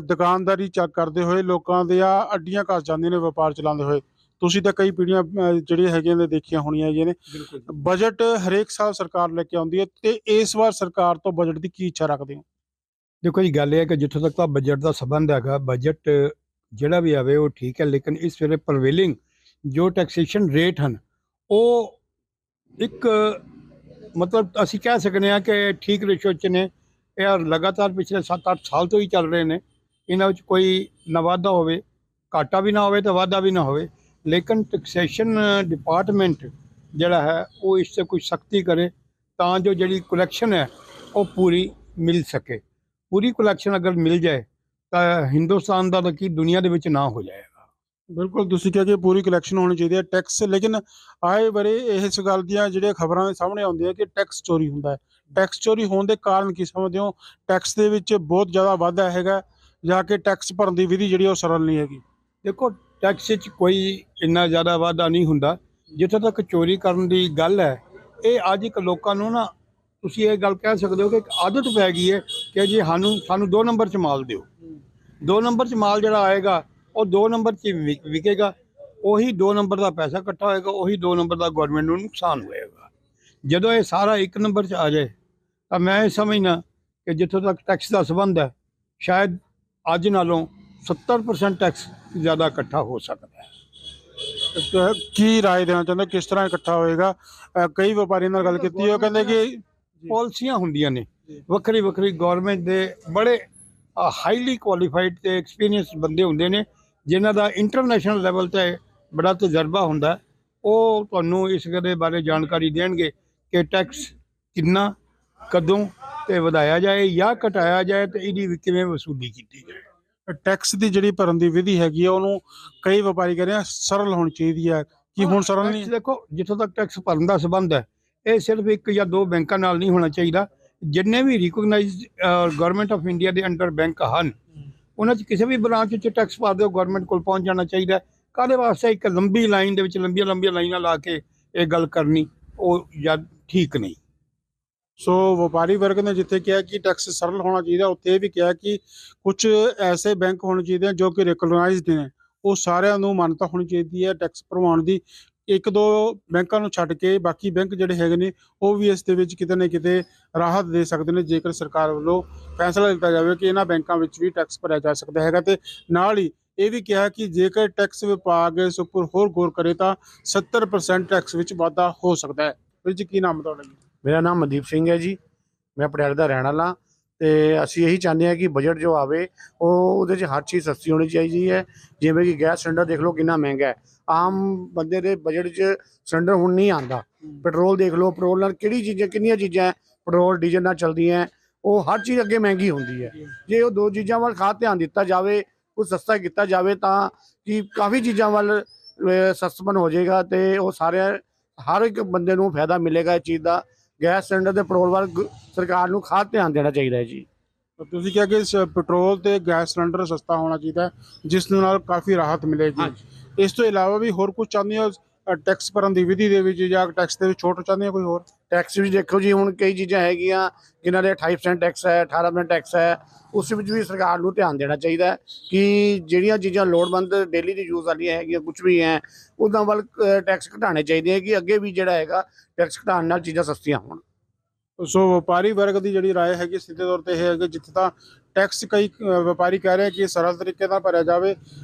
ਦੁਕਾਨਦਾਰੀ ਕਰਦੇ ਹੋਏ, ਲੋਕਾਂ ਦੀਆਂ ਅੱਡੀਆਂ ਘਸ ਜਾਂਦੀਆਂ ਨੇ ਵਪਾਰ ਚਲਾਉਂਦੇ ਹੋਏ। ਤੁਸੀਂ ਤਾਂ ਕਈ ਪੀੜ੍ਹੀਆਂ ਜਿਹੜੀਆਂ ਹੈਗੀਆਂ ਨੇ ਦੇਖੀਆਂ ਹੋਣੀਆਂ ਹੈਗੀਆਂ ਨੇ। ਬਜਟ ਹਰੇਕ ਸਾਲ ਸਰਕਾਰ ਲੈ ਕੇ ਆਉਂਦੀ ਹੈ ਤੇ ਇਸ ਵਾਰ ਸਰਕਾਰ ਤੋਂ ਬਜਟ ਦੀ ਕੀ ਇੱਛਾ ਰੱਖਦੇ ਹੋ? ਦੇਖੋ ਜੀ, ਗੱਲ ਇਹ ਹੈ ਕਿ ਜਿੱਥੋਂ ਤੱਕ ਤਾਂ ਬਜਟ ਦਾ ਸੰਬੰਧ ਹੈਗਾ, ਬਜਟ ਜਿਹੜਾ ਵੀ ਆਵੇ ਉਹ ਠੀਕ ਹੈ, ਲੇਕਿਨ ਇਸ ਵੇਲੇ ਪ੍ਰਵੇਲਿੰਗ ਜੋ ਟੈਕਸੇਸ਼ਨ ਰੇਟ ਹਨ ਉਹ ਇੱਕ ਮਤਲਬ ਅਸੀਂ ਕਹਿ ਸਕਦੇ ਹਾਂ ਕਿ ਠੀਕ ਰੇਸ਼ੋ 'ਚ ਨੇ। ਇਹ ਲਗਾਤਾਰ ਪਿਛਲੇ 7-8 ਸਾਲ ਤੋਂ ਹੀ ਚੱਲ ਰਹੇ ਨੇ। ਇਹਨਾਂ ਵਿੱਚ ਕੋਈ ਨਾ ਵਾਧਾ ਹੋਵੇ, ਘਾਟਾ ਵੀ ਨਾ ਹੋਵੇ ਤੇ ਵਾਧਾ ਵੀ ਨਾ ਹੋਵੇ, ਲੇਕਿਨ ਟੈਕਸੇਸ਼ਨ ਡਿਪਾਰਟਮੈਂਟ ਜਿਹੜਾ ਹੈ ਉਹ ਇਸ 'ਤੇ ਕੋਈ ਸਖਤੀ ਕਰੇ ਤਾਂ ਜੋ ਜਿਹੜੀ ਕਲੈਕਸ਼ਨ ਹੈ ਉਹ ਪੂਰੀ ਮਿਲ ਸਕੇ। ਪੂਰੀ ਕਲੈਕਸ਼ਨ ਅਗਰ ਮਿਲ ਜਾਏ ਤਾਂ ਹਿੰਦੁਸਤਾਨ ਦਾ ਤਾਂ ਕੀ ਦੁਨੀਆ ਦੇ ਵਿੱਚ ਨਾਂ ਹੋ ਜਾਏਗਾ। ਬਿਲਕੁਲ, ਤੁਸੀਂ ਕਿਹਾ ਕਿ ਪੂਰੀ ਕਲੈਕਸ਼ਨ ਹੋਣੀ ਚਾਹੀਦੀ ਹੈ ਟੈਕਸ, ਲੇਕਿਨ ਆਏ ਬਾਰੇ ਇਸ ਗੱਲ ਦੀਆਂ ਜਿਹੜੀਆਂ ਖਬਰਾਂ ਦੇ ਸਾਹਮਣੇ ਆਉਂਦੀਆਂ ਕਿ ਟੈਕਸ ਚੋਰੀ ਹੁੰਦਾ ਹੈ। ਟੈਕਸ ਚੋਰੀ ਹੋਣ ਦੇ ਕਾਰਨ ਕੀ ਸਮਝਦੇ ਹੋ? ਟੈਕਸ ਦੇ ਵਿੱਚ ਬਹੁਤ ਜ਼ਿਆਦਾ ਵਾਧਾ ਹੈਗਾ ਜਾਂ ਕਿ ਟੈਕਸ ਭਰਨ ਦੀ ਵਿਧੀ ਜਿਹੜੀ ਉਹ ਸਰਲ ਨਹੀਂ ਹੈਗੀ? ਦੇਖੋ, ਟੈਕਸ 'ਚ ਕੋਈ ਇੰਨਾ ਜ਼ਿਆਦਾ ਵਾਧਾ ਨਹੀਂ ਹੁੰਦਾ। ਜਿੱਥੋਂ ਤੱਕ ਚੋਰੀ ਕਰਨ ਦੀ ਗੱਲ ਹੈ, ਇਹ ਅੱਜ ਇੱਕ ਲੋਕਾਂ ਨੂੰ ਨਾ, ਤੁਸੀਂ ਇਹ ਗੱਲ ਕਹਿ ਸਕਦੇ ਹੋ ਕਿ ਇੱਕ ਆਦਤ ਪੈ ਗਈ ਹੈ ਕਿ ਜੀ ਸਾਨੂੰ 2 ਨੰਬਰ 'ਚ ਮਾਲ ਦਿਓ। 2 ਨੰਬਰ 'ਚ ਮਾਲ ਜਿਹੜਾ ਆਏਗਾ ਉਹ 2 ਨੰਬਰ 'ਚ ਵਿਕੇਗਾ, ਉਹੀ 2 ਨੰਬਰ ਦਾ ਪੈਸਾ ਇਕੱਠਾ ਹੋਏਗਾ, ਉਹੀ 2 ਨੰਬਰ ਦਾ ਗਵਰਨਮੈਂਟ ਨੂੰ ਨੁਕਸਾਨ ਹੋਏਗਾ। ਜਦੋਂ ਇਹ ਸਾਰਾ 1 ਨੰਬਰ 'ਚ ਆ ਜਾਏ ਤਾਂ ਮੈਂ ਇਹ ਸਮਝਣਾ ਕਿ ਜਿੱਥੋਂ ਤੱਕ ਟੈਕਸ ਦਾ ਸੰਬੰਧ ਹੈ, ਸ਼ਾਇਦ ਅੱਜ ਨਾਲੋਂ 70% ਟੈਕਸ ਜ਼ਿਆਦਾ ਇਕੱਠਾ ਹੋ ਸਕਦਾ ਹੈ। ਕੀ ਰਾਏ ਦੇਣਾ ਚਾਹੁੰਦੇ, ਕਿਸ ਤਰ੍ਹਾਂ ਇਕੱਠਾ ਹੋਏਗਾ? ਕਈ ਵਪਾਰੀਆਂ ਨਾਲ ਗੱਲ ਕੀਤੀ, ਉਹ ਕਹਿੰਦੇ ਕਿ ਪਾਲਿਸੀਆਂ ਹੁੰਦੀਆਂ ਨੇ ਵੱਖਰੀ ਵੱਖਰੀ, ਗਵਰਨਮੈਂਟ ਦੇ ਬੜੇ ਹਾਈਲੀ ਕੁਆਲੀਫਾਈਡ ਤੇ ਐਕਸਪੀਰੀਅੰਸ ਬੰਦੇ ਹੁੰਦੇ ਨੇ ਜਿਨ੍ਹਾਂ ਦਾ ਇੰਟਰਨੈਸ਼ਨਲ ਲੈਵਲ 'ਤੇ ਬੜਾ ਤਜਰਬਾ ਹੁੰਦਾ ਉਹ ਤੁਹਾਨੂੰ ਇਸ ਦੇ ਬਾਰੇ ਜਾਣਕਾਰੀ ਦੇਣਗੇ ਕਿ ਟੈਕਸ ਕਿੰਨਾ, ਕਦੋਂ ਤੇ ਵਧਾਇਆ ਜਾਏ ਜਾਂ ਘਟਾਇਆ ਜਾਏ ਤੇ ਇਹਦੀ ਕਿਵੇਂ ਵਸੂਲੀ ਕੀਤੀ ਜਾਏ। ਟੈਕਸ ਦੀ ਜਿਹੜੀ ਭਰਨ ਦੀ ਵਿਧੀ ਹੈਗੀ ਆ ਉਹਨੂੰ ਕਈ ਵਪਾਰੀ ਕਹਿੰਦੇ ਆ ਸਰਲ ਹੋਣੀ ਚਾਹੀਦੀ ਹੈ, ਕਿ ਹੁਣ ਸਰਲ ਨਹੀਂ? ਟੈਕਸ ਦੇਖੋ, ਜਿੱਥੋਂ ਤੱਕ ਟੈਕਸ ਭਰਨ ਦਾ ਸੰਬੰਧ ਹੈ, ਇਹ ਸਿਰਫ ਇੱਕ ਜਾਂ ਦੋ ਬੈਂਕਾਂ ਨਾਲ ਨਹੀਂ ਹੋਣਾ ਚਾਹੀਦਾ। ਜਿੰਨੇ ਵੀ ਰਿਕੋਗਨਾਈਜ਼ਡ ਗਵਰਨਮੈਂਟ ਆਫ ਇੰਡੀਆ ਦੇ ਅੰਡਰ ਬੈਂਕ ਹਨ, ਉਹਨਾਂ 'ਚ ਕਿਸੇ ਵੀ ਬ੍ਰਾਂਚ 'ਚ ਟੈਕਸ ਭਰ ਦਿਓ, ਗਵਰਨਮੈਂਟ ਕੋਲ ਪਹੁੰਚ ਜਾਣਾ ਚਾਹੀਦਾ। ਕਾਹਦੇ ਵਾਸਤੇ ਇੱਕ ਲੰਬੀ ਲਾਈਨ ਦੇ ਵਿੱਚ ਲੰਬੀਆਂ ਲਾਈਨਾਂ ਲਾ ਕੇ ਇਹ ਗੱਲ ਕਰਨੀ, ਉਹ ਜਾਂ ਠੀਕ ਨਹੀਂ। ਸੋ ਵਪਾਰੀ ਵਰਗ ਨੇ ਜਿੱਥੇ ਕਿਹਾ ਕਿ ਟੈਕਸ ਸਰਲ ਹੋਣਾ ਚਾਹੀਦਾ, ਉੱਥੇ ਇਹ ਵੀ ਕਿਹਾ ਕਿ ਕੁਝ ਐਸੇ ਬੈਂਕ ਹੋਣੇ ਚਾਹੀਦੇ ਹਨ ਜੋ ਕਿ ਰਿਕਗਨਾਈਜ਼ਡ ਨੇ, ਉਹ ਸਾਰਿਆਂ ਨੂੰ ਮਾਨਤਾ ਹੋਣੀ ਚਾਹੀਦੀ ਹੈ ਟੈਕਸ ਭਰਵਾਉਣ ਦੀ। ਇੱਕ ਦੋ ਬੈਂਕਾਂ ਨੂੰ ਛੱਡ ਕੇ ਬਾਕੀ ਬੈਂਕ ਜਿਹੜੇ ਹੈਗੇ ਨੇ ਉਹ ਵੀ ਇਸ ਦੇ ਵਿੱਚ ਕਿਤੇ ਨਾ ਕਿਤੇ ਰਾਹਤ ਦੇ ਸਕਦੇ ਨੇ, ਜੇਕਰ ਸਰਕਾਰ ਵੱਲੋਂ ਫੈਸਲਾ ਲਿੱਤਾ ਜਾਵੇ ਕਿ ਇਹਨਾਂ ਬੈਂਕਾਂ ਵਿੱਚ ਵੀ ਟੈਕਸ ਭਰਿਆ ਜਾ ਸਕਦਾ ਹੈਗਾ। ਤੇ ਨਾਲ ਹੀ ਇਹ ਵੀ ਕਿਹਾ ਕਿ ਜੇਕਰ ਟੈਕਸ ਵਿਭਾਗ ਇਸ ਉੱਪਰ ਹੋਰ ਗੌਰ ਕਰੇ ਤਾਂ 70% ਟੈਕਸ ਵਿੱਚ ਵਾਧਾ ਹੋ ਸਕਦਾ ਹੈ। ਵੀਰ ਜੀ, ਕੀ ਨਾਮ ਹੈ ਤੁਹਾਡਾ ਜੀ? ਮੇਰਾ ਨਾਮ ਮਨਦੀਪ ਸਿੰਘ ਹੈ ਜੀ, ਮੈਂ ਪਟਿਆਲੇ ਦਾ ਰਹਿਣ ਵਾਲਾ। ਤੇ ਅਸੀਂ ਇਹੀ ਚਾਹੁੰਦੇ ਹਾਂ ਕਿ ਬਜਟ ਜੋ ਆਵੇ ਉਹਦੇ 'ਚ ਹਰ ਚੀਜ਼ ਸਸਤੀ ਹੋਣੀ ਚਾਹੀਦੀ ਹੈ। ਜਿਵੇਂ ਕਿ ਗੈਸ ਸਿਲੰਡਰ ਦੇਖ ਲਓ ਕਿੰਨਾ ਮਹਿੰਗਾ ਹੈ, ਆਮ ਬੰਦੇ ਦੇ ਬਜਟ 'ਚ ਸਿਲੰਡਰ ਹੁਣ ਨਹੀਂ ਆਉਂਦਾ। ਪੈਟਰੋਲ ਦੇਖ ਲਓ, ਪੈਟਰੋਲ ਨਾਲ ਕਿੰਨੀਆਂ ਚੀਜ਼ਾਂ ਪੈਟਰੋਲ ਡੀਜ਼ਲ ਨਾਲ ਚੱਲਦੀਆਂ, ਉਹ ਹਰ ਚੀਜ਼ ਅੱਗੇ ਮਹਿੰਗੀ ਹੁੰਦੀ ਹੈ। ਜੇ ਉਹ ਦੋ ਚੀਜ਼ਾਂ ਵੱਲ ਖਾਸ ਧਿਆਨ ਦਿੱਤਾ ਜਾਵੇ, ਕੁਝ ਸਸਤਾ ਕੀਤਾ ਜਾਵੇ ਤਾਂ ਕਿ ਕਾਫੀ ਚੀਜ਼ਾਂ ਵੱਲ ਸਸਤਪਨ ਹੋ ਜਾਏਗਾ ਤੇ ਉਹ ਹਰ ਇੱਕ ਬੰਦੇ ਨੂੰ ਫਾਇਦਾ ਮਿਲੇਗਾ ਇਸ ਚੀਜ਼ ਦਾ। ਗੈਸ ਸਿਲੰਡਰ ਤੇ ਪੈਟਰੋਲ ਵੱਲ ਸਰਕਾਰ ਨੂੰ ਖਾਸ ਧਿਆਨ ਦੇਣਾ ਚਾਹੀਦਾ ਹੈ ਜੀ। ਤੁਸੀਂ ਕਿਹਾ ਕਿ ਪੈਟਰੋਲ ਤੇ ਗੈਸ ਸਿਲੰਡਰ ਸਸਤਾ ਹੋਣਾ ਚਾਹੀਦਾ, ਜਿਸ ਨਾਲ ਕਾਫੀ ਰਾਹਤ ਮਿਲੇਗੀ। ਇਸ ਤੋਂ ਇਲਾਵਾ ਵੀ ਹੋਰ ਕੁਝ ਚਾਹੁੰਦੇ ਹੋ ਟੈਕਸ ਭਰਨ ਦੀ ਵਿਧੀ ਦੇ ਵਿੱਚ, ਜਾਂ ਟੈਕਸ ਦੇ ਵਿੱਚ ਛੋਟ ਚਾਹੁੰਦੇ ਹੋ ਕੋਈ ਹੋਰ? ਟੈਕਸ ਵੀ ਦੇਖੋ ਜੀ, ਹੁਣ ਕਈ ਚੀਜ਼ਾਂ ਹੈਗੀਆਂ ਜਿਨ੍ਹਾਂ ਦੇ 28% ਟੈਕਸ ਹੈ, 18% ਟੈਕਸ ਹੈ, ਉਸ ਵਿੱਚ ਵੀ ਸਰਕਾਰ ਨੂੰ ਧਿਆਨ ਦੇਣਾ ਚਾਹੀਦਾ ਹੈ ਕਿ ਜਿਹੜੀਆਂ ਚੀਜ਼ਾਂ ਲੋੜਵੰਦ ਡੇਲੀ ਦੀ ਯੂਜ਼ ਵਾਲੀਆਂ ਹੈਗੀਆਂ ਕੁਝ ਵੀ ਹੈ, ਉਹਨਾਂ ਵੱਲ ਟੈਕਸ ਘਟਾਉਣੇ ਚਾਹੀਦੇ ਹੈ ਕਿ ਅੱਗੇ ਵੀ ਜਿਹੜਾ ਹੈਗਾ ਟੈਕਸ ਘਟਾਉਣ ਨਾਲ ਚੀਜ਼ਾਂ ਸਸਤੀਆਂ ਹੋਣ। ਸੋ ਵਪਾਰੀ ਵਰਗ ਦੀ ਜਿਹੜੀ ਰਾਏ ਹੈਗੀ ਸਿੱਧੇ ਤੌਰ ਤੇ ਇਹ ਹੈ ਕਿ ਜਿੱਥੇ ਤਾਂ ਟੈਕਸ ਕਈ ਵਪਾਰੀ ਕਹਿ ਰਹੇ ਕਿ ਸਰਲ ਤਰੀਕੇ ਨਾਲ ਭਰਿਆ ਜਾਵੇ,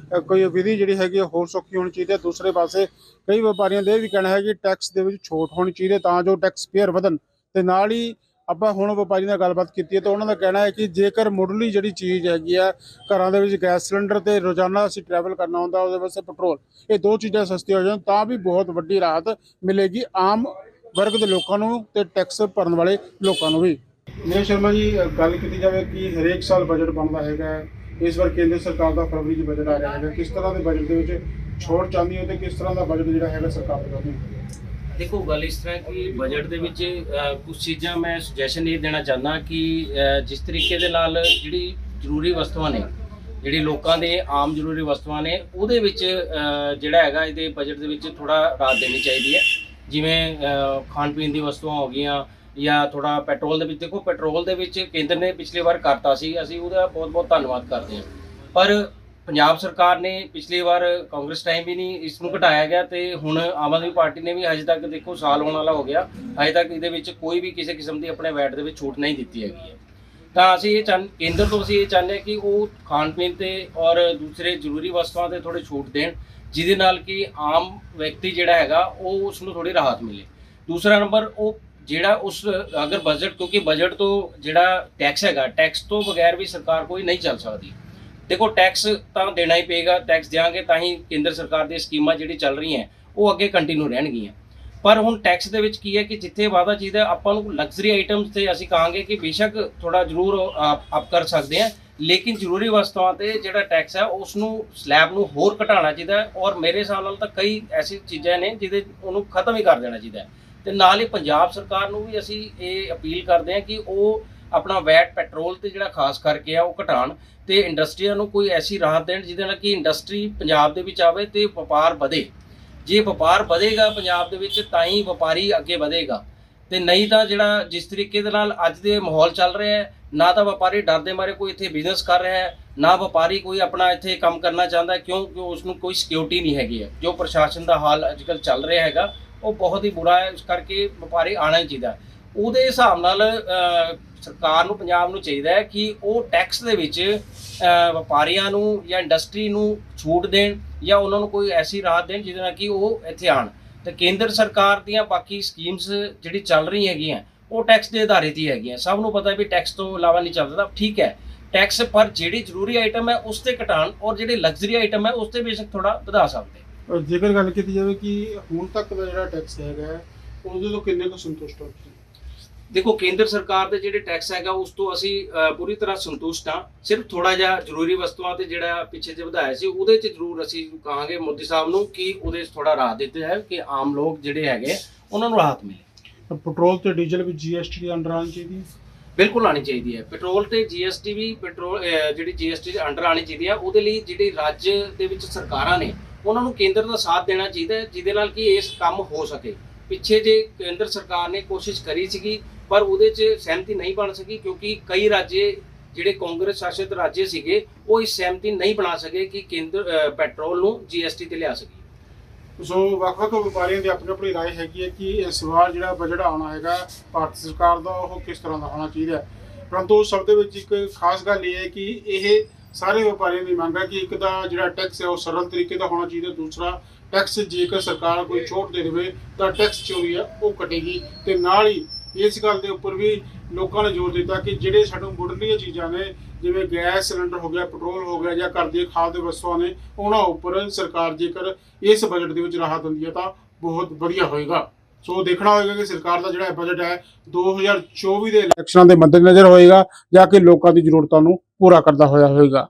ਕੋਈ ਵਿਧੀ ਜਿਹੜੀ ਹੈਗੀ ਹੋਰ ਸੌਖੀ ਹੋਣੀ ਚਾਹੀਦੀ ਹੈ। ਦੂਸਰੇ ਪਾਸੇ ਕਈ ਵਪਾਰੀਆਂ ਦਾ ਇਹ ਵੀ ਕਹਿਣਾ ਹੈ ਕਿ ਟੈਕਸ ਦੇ ਵਿੱਚ ਛੋਟ ਹੋਣੀ ਚਾਹੀਦੀ ਤਾਂ ਜੋ ਟੈਕਸ ਪੇਅਰ ਵਧਣ। ਤੇ ਨਾਲ ਹੀ ਆਪਾਂ ਹੁਣ ਵਪਾਰੀ ਨਾਲ ਗੱਲਬਾਤ ਕੀਤੀ ਹੈ ਤਾਂ ਉਹਨਾਂ ਦਾ ਕਹਿਣਾ ਹੈ ਕਿ ਜੇਕਰ ਮੁੱਢਲੀ ਜਿਹੜੀ ਚੀਜ਼ ਹੈਗੀ ਆ ਘਰਾਂ ਦੇ ਵਿੱਚ ਗੈਸ ਸਿਲੰਡਰ ਤੇ ਰੋਜ਼ਾਨਾ ਅਸੀਂ ਟਰੈਵਲ ਕਰਨਾ ਹੁੰਦਾ, ਉਹਦੇ ਵਾਸਤੇ ਪੈਟਰੋਲ, ਇਹ ਦੋ ਚੀਜ਼ਾਂ ਸਸਤੀਆਂ ਹੋ ਜਾਣ ਤਾਂ ਵੀ ਬਹੁਤ ਵੱਡੀ ਰਾਹਤ ਮਿਲੇਗੀ ਆਮ ਵਰਗ ਦੇ ਲੋਕਾਂ ਨੂੰ ਤੇ ਟੈਕਸ ਭਰਨ ਵਾਲੇ ਲੋਕਾਂ ਨੂੰ ਵੀ। ਨੀਰਜ ਸ਼ਰਮਾ ਜੀ, ਗੱਲ ਕੀਤੀ ਜਾਵੇ ਕਿ ਹਰੇਕ ਸਾਲ ਬਜਟ ਬਣਦਾ ਹੈਗਾ, ਇਸ ਵਾਰ ਕੇਂਦਰ ਸਰਕਾਰ ਦਾ ਫਰਵਰੀ 'ਚ ਬਜਟ ਆ ਰਿਹਾ ਹੈਗਾ, ਕਿਸ ਤਰ੍ਹਾਂ ਦੇ ਬਜਟ ਦੇ ਵਿੱਚ ਛੋਟ ਚਾਹੁੰਦੀ ਹੋ ਤੇ ਕਿਸ ਤਰ੍ਹਾਂ ਦਾ ਬਜਟ ਜਿਹੜਾ ਹੈਗਾ ਸਰਕਾਰ ਦਾ ਚਾਹੁੰਦੀ ਹੈ? देखो गल इस तरह कि बजट ਦੇ ਵਿੱਚ ਕੁਝ ਚੀਜ਼ਾਂ ਮੈਂ ਸੁਜੈਸ਼ਨ ਇਹ ਦੇਣਾ ਚਾਹੁੰਦਾ ਕਿ ਜਿਸ ਤਰੀਕੇ ਦੇ ਨਾਲ ਜਿਹੜੀ ਜ਼ਰੂਰੀ ਵਸਤੂਆਂ ਨੇ, ਜਿਹੜੀ ਲੋਕਾਂ ਦੇ ਆਮ ਜ਼ਰੂਰੀ ਵਸਤੂਆਂ ਨੇ, ਉਹਦੇ ਵਿੱਚ ਜਿਹੜਾ ਹੈਗਾ ਇਹਦੇ ਬਜਟ ਦੇ ਵਿੱਚ ਥੋੜਾ ਰਾਹਤ ਦੇਣੀ ਚਾਹੀਦੀ ਹੈ। ਜਿਵੇਂ ਖਾਣ ਪੀਣ ਦੀ ਵਸਤੂਆਂ ਹੋ ਗਈਆਂ ਜਾਂ ਥੋੜਾ ਪੈਟਰੋਲ ਦੇ ਵਿੱਚ। ਦੇਖੋ ਪੈਟਰੋਲ ਦੇ ਵਿੱਚ ਕੇਂਦਰ ਨੇ ਪਿਛਲੀ ਵਾਰ ਕਰਤਾ ਸੀ, ਅਸੀਂ ਉਹਦਾ ਬਹੁਤ ਧੰਨਵਾਦ ਕਰਦੇ ਹਾਂ, ਪਰ ਪੰਜਾਬ ਸਰਕਾਰ ਨੇ ਪਿਛਲੀ ਵਾਰ ਕਾਂਗਰਸ ਟਾਈਮ ਵੀ ਨਹੀਂ ਇਸ ਨੂੰ ਘਟਾਇਆ ਗਿਆ ਤੇ ਹੁਣ ਆਮ ਆਦਮੀ ਪਾਰਟੀ ਨੇ ਵੀ ਅਜੇ ਤੱਕ, ਦੇਖੋ ਸਾਲ ਹੋਣ ਵਾਲਾ ਹੋ ਗਿਆ, ਅਜੇ ਤੱਕ ਇਹਦੇ ਵਿੱਚ ਕੋਈ ਵੀ ਕਿਸੇ ਕਿਸਮ ਦੀ ਆਪਣੇ ਵੈਟ ਦੇ ਵਿੱਚ ਛੂਟ ਨਹੀਂ ਦਿੱਤੀ ਹੈਗੀ ਹੈ। ਤਾਂ ਅਸੀਂ ਇਹ ਕੇਂਦਰ ਤੋਂ ਅਸੀਂ ਇਹ ਚਾਹੁੰਦੇ ਹਾਂ ਕਿ ਉਹ ਖਾਣ ਪੀਣ ਤੇ ਔਰ ਦੂਸਰੇ ਜ਼ਰੂਰੀ ਵਸਤੂਆਂ ਤੇ ਥੋੜੇ ਛੂਟ ਦੇਣ, ਜਿਹਦੇ ਨਾਲ ਕਿ ਆਮ ਵਿਅਕਤੀ ਜਿਹੜਾ ਹੈਗਾ ਉਹ ਉਸ ਨੂੰ ਥੋੜੀ ਰਾਹਤ ਮਿਲੇ। ਦੂਸਰਾ ਨੰਬਰ, ਉਹ ਜਿਹੜਾ ਉਸ ਅਗਰ ਬਜਟ, ਕਿਉਂਕਿ ਬਜਟ ਤੋਂ ਜਿਹੜਾ ਟੈਕਸ ਹੈਗਾ, ਟੈਕਸ ਤੋਂ ਬਗੈਰ ਵੀ ਸਰਕਾਰ ਕੋਈ ਨਹੀਂ ਚੱਲ ਸਕਦੀ। ਦੇਖੋ ਟੈਕਸ ਤਾਂ ਦੇਣਾ ਹੀ ਪਏਗਾ, ਟੈਕਸ ਦੇਵਾਂਗੇ ਤਾਂ ਹੀ ਕੇਂਦਰ ਸਰਕਾਰ ਦੀਆਂ ਸਕੀਮਾਂ ਜਿਹੜੀ ਚੱਲ ਰਹੀਆਂ ਉਹ ਅੱਗੇ ਕੰਟੀਨਿਊ ਰਹਿਣਗੀਆਂ। ਪਰ ਹੁਣ ਟੈਕਸ ਦੇ ਵਿੱਚ ਕੀ ਹੈ ਕਿ ਜਿੱਥੇ ਵਾਧਾ ਚਾਹੀਦਾ, ਆਪਾਂ ਨੂੰ ਲਗਜ਼ਰੀ ਆਈਟਮਸ ਤੇ ਅਸੀਂ ਕਹਾਂਗੇ ਕਿ ਬੇਸ਼ੱਕ ਥੋੜਾ ਜ਼ਰੂਰ ਅਪ ਕਰ ਸਕਦੇ ਹਾਂ, ਲੇਕਿਨ ਜ਼ਰੂਰੀ ਵਸਤੂਆਂ ਤੇ ਜਿਹੜਾ ਟੈਕਸ ਹੈ ਉਸ ਨੂੰ ਸਲੈਬ ਨੂੰ ਹੋਰ ਘਟਾਉਣਾ ਚਾਹੀਦਾ ਔਰ ਮੇਰੇ ਹਿਸਾਬ ਨਾਲ ਤਾਂ ਕਈ ਐਸੀ ਚੀਜ਼ਾਂ ਨੇ ਜਿਹਦੇ ਉਹਨੂੰ ਖਤਮ ਹੀ ਕਰ ਦੇਣਾ ਚਾਹੀਦਾ। ਤੇ ਨਾਲ ਹੀ ਪੰਜਾਬ ਸਰਕਾਰ ਨੂੰ ਵੀ ਅਸੀਂ ਇਹ ਅਪੀਲ ਕਰਦੇ ਹਾਂ ਕਿ ਉਹ ਆਪਣਾ ਵੈਟ ਪੈਟਰੋਲ ਤੇ ਜਿਹੜਾ ਖਾਸ ਕਰਕੇ ਆ ਉਹ ਘਟਾਉਣ ਤੇ ਇੰਡਸਟਰੀਆਂ ਨੂੰ ਕੋਈ ਐਸੀ ਰਾਹਤ ਦੇਣ ਜਿਹਦੇ ਨਾਲ ਕਿ ਇੰਡਸਟਰੀ ਪੰਜਾਬ ਦੇ ਵਿੱਚ ਆਵੇ ਤੇ ਵਪਾਰ ਵਧੇ। ਜੇ ਵਪਾਰ ਵਧੇਗਾ ਪੰਜਾਬ ਦੇ ਵਿੱਚ ਤਾਂ ਹੀ ਵਪਾਰੀ ਅੱਗੇ ਵਧੇਗਾ, ਤੇ ਨਹੀਂ ਤਾਂ ਜਿਹੜਾ ਜਿਸ ਤਰੀਕੇ ਦੇ ਨਾਲ ਅੱਜ ਦੇ ਮਾਹੌਲ ਚੱਲ ਰਿਹਾ ਹੈ, ਨਾ ਤਾਂ ਵਪਾਰੀ ਡਰਦੇ ਮਾਰੇ ਕੋਈ ਇੱਥੇ ਬਿਜ਼ਨਸ ਕਰ ਰਿਹਾ ਹੈ, ਨਾ ਵਪਾਰੀ ਕੋਈ ਆਪਣਾ ਇੱਥੇ ਕੰਮ ਕਰਨਾ ਚਾਹੁੰਦਾ, ਕਿਉਂਕਿ ਉਸ ਨੂੰ ਕੋਈ ਸਿਕਿਉਰਿਟੀ ਨਹੀਂ ਹੈਗੀ ਹੈ। ਜੋ ਪ੍ਰਸ਼ਾਸਨ ਦਾ ਹਾਲ ਅੱਜ ਕੱਲ੍ਹ ਚੱਲ ਰਿਹਾ ਹੈਗਾ ਉਹ ਬਹੁਤ ਹੀ ਬੁਰਾ ਹੈ, ਇਸ ਕਰਕੇ ਵਪਾਰੀ ਆਉਣਾ ਹੀ ਚਾਹੀਦਾ। ਉਹਦੇ ਹਿਸਾਬ ਨਾਲ ਸਰਕਾਰ ਨੂੰ, ਪੰਜਾਬ ਨੂੰ ਚਾਹੀਦਾ ਹੈ ਕਿ ਉਹ ਟੈਕਸ ਦੇ ਵਿੱਚ ਵਪਾਰੀਆਂ ਨੂੰ ਜਾਂ ਇੰਡਸਟਰੀ ਨੂੰ ਛੂਟ ਦੇਣ ਜਾਂ ਉਹਨਾਂ ਨੂੰ ਕੋਈ ਐਸੀ ਰਾਹਤ ਦੇਣ ਜਿਹਦੇ ਨਾਲ ਕਿ ਉਹ ਇੱਥੇ ਆਉਣ। ਤੇ ਕੇਂਦਰ ਸਰਕਾਰ ਦੀਆਂ ਬਾਕੀ ਸਕੀਮਸ ਜਿਹੜੀ ਚੱਲ ਰਹੀਆਂ ਹੈਗੀਆਂ ਉਹ ਟੈਕਸ ਦੇ ਆਧਾਰਿਤ ਹੀ ਹੈਗੀਆਂ। ਸਭ ਨੂੰ ਪਤਾ ਵੀ ਟੈਕਸ ਤੋਂ ਇਲਾਵਾ ਨਹੀਂ ਚੱਲਦਾ, ਠੀਕ ਹੈ ਟੈਕਸ, ਪਰ ਜਿਹੜੀ ਜ਼ਰੂਰੀ ਆਈਟਮ ਹੈ ਉਸ ਤੇ ਘਟਾਉਣ ਔਰ ਜਿਹੜੇ ਲਗਜ਼ਰੀ ਆਈਟਮ ਹੈ ਉਸ ਤੇ ਬੇਸ਼ੱਕ ਥੋੜਾ ਵਧਾ ਸਕਦੇ। ਜੇਕਰ ਗੱਲ ਕੀਤੀ ਜਾਵੇ ਕਿ ਹੁਣ ਤੱਕ ਦਾ ਜਿਹੜਾ ਟੈਕਸ ਹੈਗਾ ਹੈ, ਉਹਦੇ ਤੋਂ ਕਿੰਨੇ ਕੁ ਸੰਤੁਸ਼ਟ ਹੋ ਤੁਸੀਂ? ਦੇਖੋ, ਕੇਂਦਰ ਸਰਕਾਰ ਦੇ ਜਿਹੜੇ ਟੈਕਸ ਹੈਗਾ ਉਸ ਤੋਂ ਅਸੀਂ ਪੂਰੀ ਤਰ੍ਹਾਂ ਸੰਤੁਸ਼ਟ ਹਾਂ। ਸਿਰਫ ਥੋੜਾ ਜਿਹਾ ਜ਼ਰੂਰੀ ਵਸਤੂਆਂ ਤੇ ਜਿਹੜਾ ਪਿੱਛੇ ਜੇ ਵਧਾਇਆ ਸੀ ਉਹਦੇ 'ਚ ਜ਼ਰੂਰ ਅਸੀਂ ਕਹਾਂਗੇ ਮੋਦੀ ਸਾਹਿਬ ਨੂੰ ਕਿ ਉਹਦੇ 'ਚ ਥੋੜਾ ਰਾਹਤ ਦਿੱਤੇ ਹੈ ਕਿ ਆਮ ਲੋਕ ਜਿਹੜੇ ਹੈਗੇ ਉਹਨਾਂ ਨੂੰ ਰਾਹਤ ਮਿਲੇ। ਪੈਟਰੋਲ ਤੇ ਡੀਜ਼ਲ ਵਿੱਚ GST ਦੇ ਅੰਡਰ ਆਉਣੀ ਚਾਹੀਦੀ ਹੈ। ਬਿਲਕੁਲ ਆਣੀ ਚਾਹੀਦੀ ਹੈ। ਪੈਟਰੋਲ ਤੇ GST ਵੀ ਜਿਹੜੀ GST ਦੇ ਅੰਡਰ ਆਣੀ ਚਾਹੀਦੀ ਹੈ। ਉਹਦੇ ਲਈ ਜਿਹੜੇ ਰਾਜ ਦੇ ਵਿੱਚ ਸਰਕਾਰਾਂ ਨੇ ਉਹਨਾਂ ਨੂੰ ਕੇਂਦਰ ਦਾ ਸਾਥ ਦੇਣਾ ਚਾਹੀਦਾ ਹੈ, ਜਿਹਦੇ ਨਾਲ ਕਿ ਇਸ ਕੰਮ ਹੋ ਸਕੇ। ਪਿੱਛੇ ਜੇ ਕੇਂਦਰ ਸਰਕਾਰ ਨੇ ਕੋਸ਼ਿਸ਼ ਕਰੀ ਸੀਗੀ ਪਰ ਉਹਦੇ 'ਚ ਸਹਿਮਤੀ ਨਹੀਂ ਬਣ ਸਕੀ ਕਿਉਂਕਿ ਕਈ ਰਾਜੇ ਜਿਹੜੇ ਕਾਂਗਰਸ ਸ਼ਾਸਿਤ ਰਾਜੇ ਸੀਗੇ ਉਹ ਇਸ ਸਹਿਮਤੀ ਨਹੀਂ ਬਣਾ ਸਕੇ ਕਿ ਕੇਂਦਰ ਪੈਟਰੋਲ ਨੂੰ GST ਤੇ ਲਿਆ ਸਕੇ। ਸੋ ਵੱਖ-ਵੱਖ ਵਪਾਰੀਆਂ ਦੀ ਆਪਣੀ ਆਪਣੀ ਰਾਏ ਹੈਗੀ ਹੈ ਕਿ ਇਸ ਵਾਰ ਜਿਹੜਾ ਬਜਟ ਆਉਣਾ ਹੈਗਾ ਭਾਰਤ ਸਰਕਾਰ ਦਾ ਉਹ ਕਿਸ ਤਰ੍ਹਾਂ ਦਾ ਹੋਣਾ ਚਾਹੀਦਾ ਹੈ। ਪਰੰਤੂ ਸਭ ਦੇ ਵਿੱਚ ਇੱਕ ਖਾਸ ਗੱਲ ਇਹ ਹੈ ਕਿ ਇਹ ਸਾਰੇ ਵਪਾਰੀਆਂ ਦੀ ਮੰਗ ਹੈ ਕਿ ਇੱਕ ਦਾ ਜਿਹੜਾ ਟੈਕਸ ਹੈ ਉਹ ਸਰਲ ਤਰੀਕੇ ਦਾ ਹੋਣਾ ਚਾਹੀਦਾ, ਦੂਸਰਾ ਟੈਕਸ ਜੇਕਰ ਸਰਕਾਰ ਕੋਈ ਛੋਟ ਦੇ ਦੇਵੇ ਤਾਂ ਟੈਕਸ ਚੋਰੀ ਹੈ ਉਹ ਕੱਟੇਗੀ। ਤੇ ਨਾਲ ਹੀ ਇਸ ਗੱਲ ਦੇ ਉੱਪਰ ਵੀ ਲੋਕਾਂ ਨੇ ਜ਼ੋਰ ਦਿੱਤਾ ਕਿ ਜਿਹੜੇ ਸਾਨੂੰ ਮੁੱਢਲੀਆਂ ਚੀਜ਼ਾਂ ਨੇ ਜਿਵੇਂ ਗੈਸ ਸਿਲੰਡਰ ਹੋ ਗਿਆ, ਪੈਟਰੋਲ ਹੋ ਗਿਆ ਜਾਂ ਘਰ ਦੀ ਖਾਦ ਦੇ ਵਸਤੂਆਂ ਨੇ ਉਹਨਾਂ ਉੱਪਰ ਸਰਕਾਰ ਜੇਕਰ ਇਸ ਬਜਟ ਦੇ ਵਿੱਚ ਰਾਹਤ ਦਿੰਦੀ ਹੈ ਤਾਂ ਬਹੁਤ ਵਧੀਆ ਹੋਏਗਾ। ਸੋ ਦੇਖਣਾ ਹੋਏਗਾ ਕਿ ਸਰਕਾਰ ਦਾ ਜਿਹੜਾ ਬਜਟ ਹੈ 2024 ਦੇ ਇਲੈਕਸ਼ਨਾਂ ਦੇ ਮੱਦੇਨਜ਼ਰ ਹੋਏਗਾ ਜਾਂ ਕਿ ਲੋਕਾਂ ਦੀ ਜ਼ਰੂਰਤਾਂ ਨੂੰ ਪੂਰਾ ਕਰਦਾ ਹੋਇਆ ਹੋਏਗਾ।